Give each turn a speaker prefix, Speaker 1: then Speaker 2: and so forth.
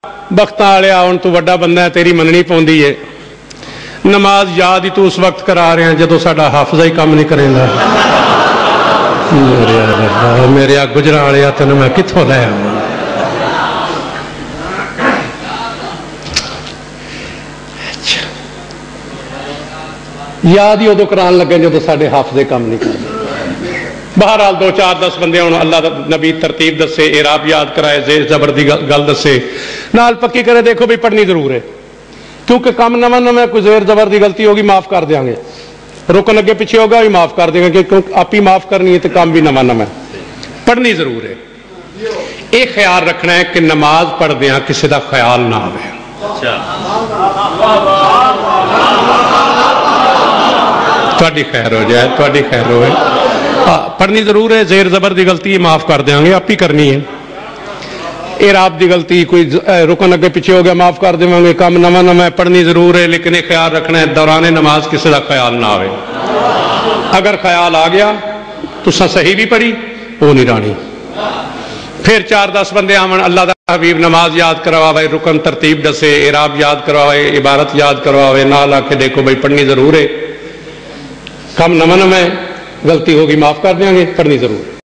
Speaker 1: बख्तां वालिया हुण तू वड्डा बंदा है, तेरी मननी पौंदी है। नमाज याद ही तू उस वक्त करा रहे हैं जदों साडा हाफजा ही काम नहीं करेंदा। मेरे गुजरां वालिया तैनूं मैं कित्थों लै आवां। याद ही उदों करान लगे जदों साडे हाफजे काम नहीं करते। बहरहाल 2 4 10 बंदे हुण अल्लाह दा नबी तरतीब दसे, एराब याद कराए, जेर जबर दी गल दसे, नाल पक्की करे देखो भी पढ़नी जरूर है, क्योंकि काम नवा नवा कोई जेर जबर की गलती होगी माफ कर देंगे, रुकन अगे पिछे होगा भी माफ कर देंगे, क्योंकि आप ही माफ करनी है तो काम भी नवा नवा पढ़नी जरूर है। ये ख्याल रखना है कि नमाज पढ़दे किसी का ख्याल ना आवे। थोड़ी खैर हो जाए, थोड़ी खैर हो। पढ़नी जरूर है, जेर जबर की गलती माफ कर देंगे, आप ही करनी है। एराब की गलती कोई रुकन अगे पिछे हो गया माफ कर देंगे, काम नवा नवा पढ़नी जरूर है, लेकिन ये ख्याल रखना है दौरान नमाज किसी का ख्याल ना आए। अगर ख्याल आ गया तो सही भी पढ़ी वो नहीं रानी। फिर 4 10 बंदे आवन, अल्लाह दा हबीब नमाज याद करवावे, रुकन तरतीब दसे, एराब याद करवावे, इबारत याद करवावे, नाल आके देखो भाई पढ़नी जरूर है, काम नवा नवा गलती होगी माफ कर देंगे, पढ़नी जरूर है।